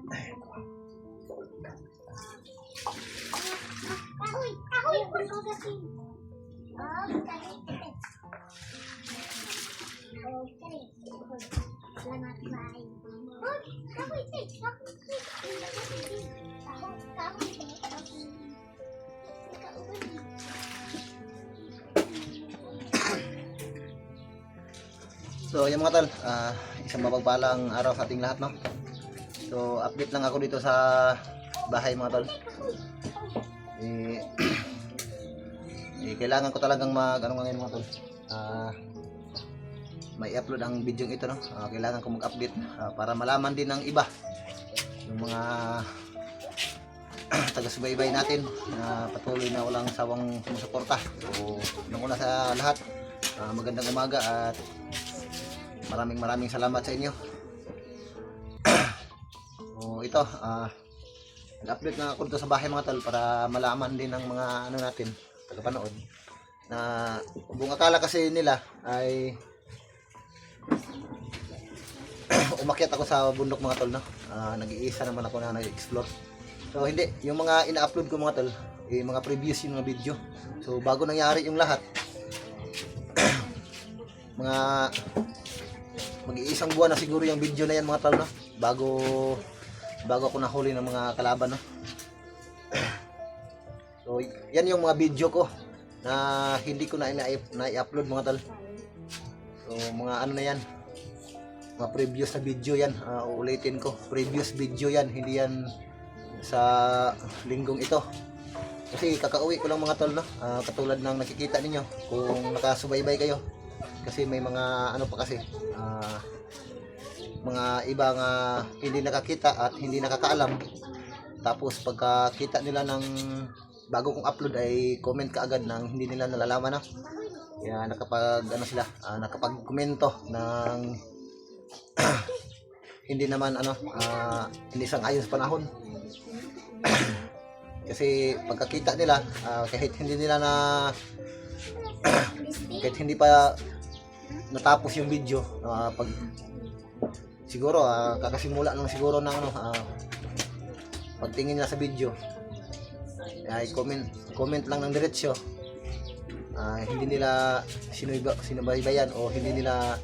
So yan mga tol, isang mapagpalang araw sa ating lahat, no? So update lang ako dito sa bahay mga tol. Kailangan ko talagang ngayon mga tol, may upload ang video ito, no? Kailangan ko mag-update para malaman din ng iba, yung mga taga-subaybay natin na patuloy na walang sawang sumusuporta. So nung una sa lahat, magandang umaga at maraming salamat sa inyo. So ito, nag-update na ako dito sa bahay mga tol para malaman din ng mga natin, tagapanood, na kung akala kasi nila ay umakyat ako sa bundok mga tol, no? Nag-iisa naman ako na nag-explore. So hindi, yung mga ina-upload ko mga tol, mga previous yung mga video. So bago nangyari yung lahat, mga mag-iisang buwan na siguro yung video na yan mga tol, no? Bago ako nahuli ng mga kalaban, no? So yan yung mga video ko na hindi ko na i-upload mga tol. So mga ano na yan, mga previous na video yan. Uulitin ko, previous video yan, hindi yan sa linggong ito. Kasi kakauwi ko lang mga tol, no? Katulad ng nakikita ninyo kung nakasubaybay kayo. Kasi may mga ano pa kasi, mga iba nga hindi nakakita at hindi nakakaalam. Tapos pagkakita nila ng bago kong upload ay comment kaagad nang hindi nila nalalaman, no? Kaya nakapag-komento ng hindi naman hindi sang-ayon sa panahon. Kasi pagkakita nila, kahit hindi pa natapos yung video, siguro kakasimula lang siguro ng pagtingin nila sa video ay comment lang ng diretsyo, hindi nila sinubaybayan o hindi nila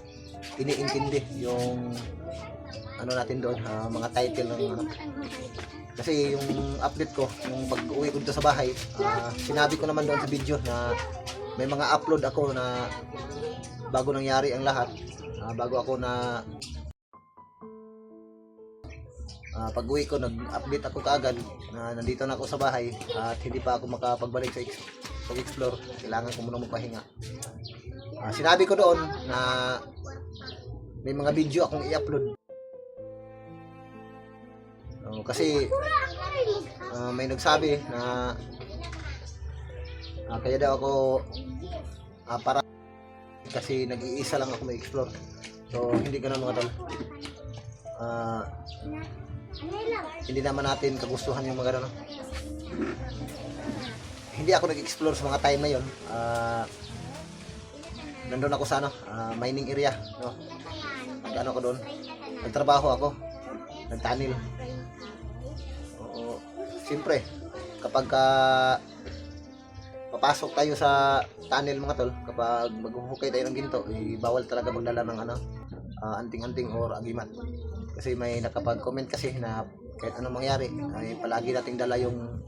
iniintindi yung natin doon, mga title ng kasi yung update ko yung pag-uwi ko dito sa bahay, sinabi ko naman doon sa video na may mga upload ako na bago nangyari ang lahat, bago ako na pag-uwi ko nag-update ako kaagad na nandito na ako sa bahay at hindi pa ako makapagbalik sa pag-explore. Kailangan ko muna magpahinga. Sinabi ko doon na may mga video akong i-upload. Kasi may nagsabi na kaya daw ako para kasi nag-iisa lang ako mag-explore. So hindi ganoon mga tol. Hindi naman natin kagustuhan yung mga gano'n. Hindi ako nag-explore sa mga time na yon. Nandun ako sa mining area, no? Nag-ano ko doon. Nagtrabaho ako. Nagtanil. Siyempre, kapag papasok tayo sa tunnel mga tol, kapag maghuhukay tayo ng ginto, bawal talaga magdala ng anting-anting or agimat. Kasi may nakapag-comment kasi na kahit anong mangyari ay palagi nating dala yung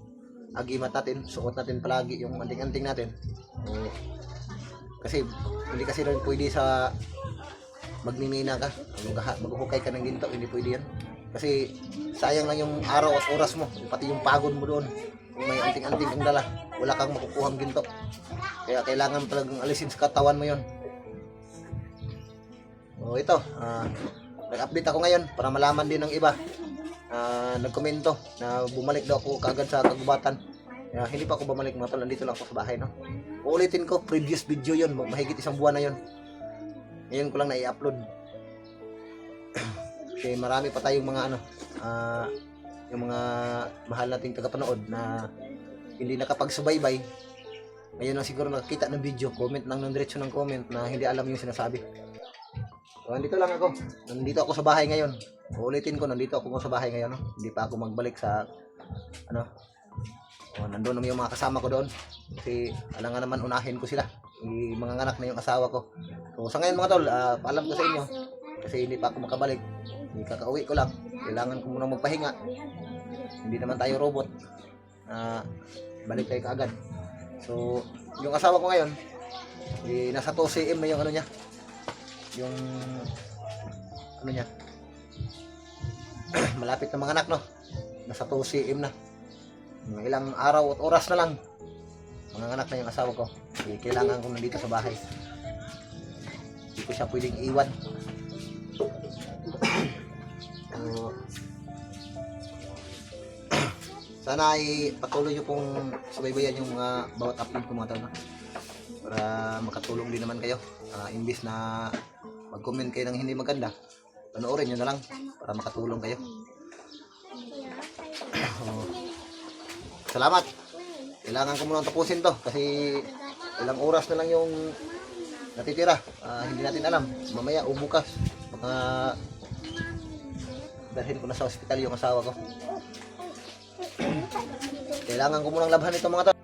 agimat natin, suot natin palagi yung anting-anting natin. Kasi hindi kasi rin pwede sa magmimina ka, maghuhukay ka ng ginto, hindi pwede yan. Kasi sayang lang yung araw at oras mo, pati yung pagod mo doon. Kung may anting-anting kang dala, wala kang makukuhang ginto. Kaya kailangan talagang alisin sa katawan mo yon. Ito, nag-update ako ngayon para malaman din ng iba. Nagkomento na bumalik daw ako kaagad sa kagubatan. Hindi pa ako bumalik mga tol, nandito lang ako sa bahay, no? Uulitin ko, previous video yon, mahigit isang buwan na yon. Ngayon ko lang na i-upload. Kasi marami pa tayong mga yung mga mahal nating tagapanood na hindi nakapagsubaybay. Ngayon lang siguro nakakita ng video, comment lang ng diretso ng comment na hindi alam yung sinasabi. So, nandito lang ako. Nandito ako sa bahay ngayon. Uulitin ko, nandito ako sa bahay ngayon. No? Hindi pa ako magbalik sa, ano, nandun naman yung mga kasama ko doon. Kasi, alam nga naman, unahin ko sila. Mga anak na yung asawa ko. So, sa ngayon mga tol, paalam ko sa inyo. Kasi hindi pa ako makabalik. Hindi kakauwi ko lang. Kailangan ko muna magpahinga. Hindi naman tayo robot. Balik tayo kaagad. So, yung asawa ko ngayon, nasa 2 cm na yung ano niya. Yung ano niya. Malapit na mga anak, no? Nasa 2 cm na. Mga ilang araw at oras na lang. Mga anak na yung asawa ko. Kailangan ko nandito sa bahay. Hindi ko siya pwedeng iwan. Sana ay patuloy nyo pong subaybayan yung mga bawat upload ko mga tao, para makatulong din naman kayo. Imbis na mag-comment kayo ng hindi maganda, panoorin nyo na lang para makatulong kayo. Salamat. Kailangan ko muna tapusin to kasi ilang oras na lang yung natitira. Hindi natin alam, mamaya o bukas baka dalhin ko na sa ospital yung asawa ko. Kailangan ko munang labhan ito mga tao.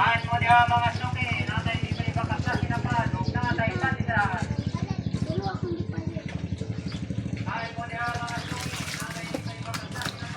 Paano mo diha mga suki, natay ibig bakasa sinapan, ug natay sandisan. Paano mo diha mga suki, natay ibig bakasa sinapan.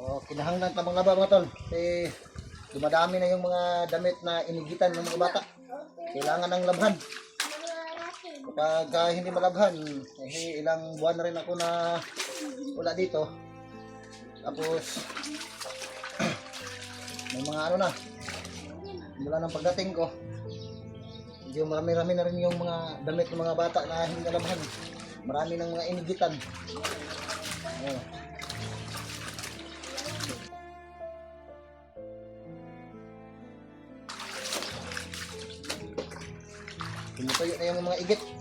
O, kinahanglan ta mga laba mga tol. Dumadami na yung mga damit na inigitan ng mga bata. Kailangan ng labhan. Kapag hindi malabhan, ilang buwan na rin ako na wala dito. Tapos, may mga ano na, mula ng pagdating ko, medyo marami-rami na rin yung mga damit ng mga bata na hindi nalabhan. Marami ng mga inigitan. Oh. Tumutuyo na yung mga igit.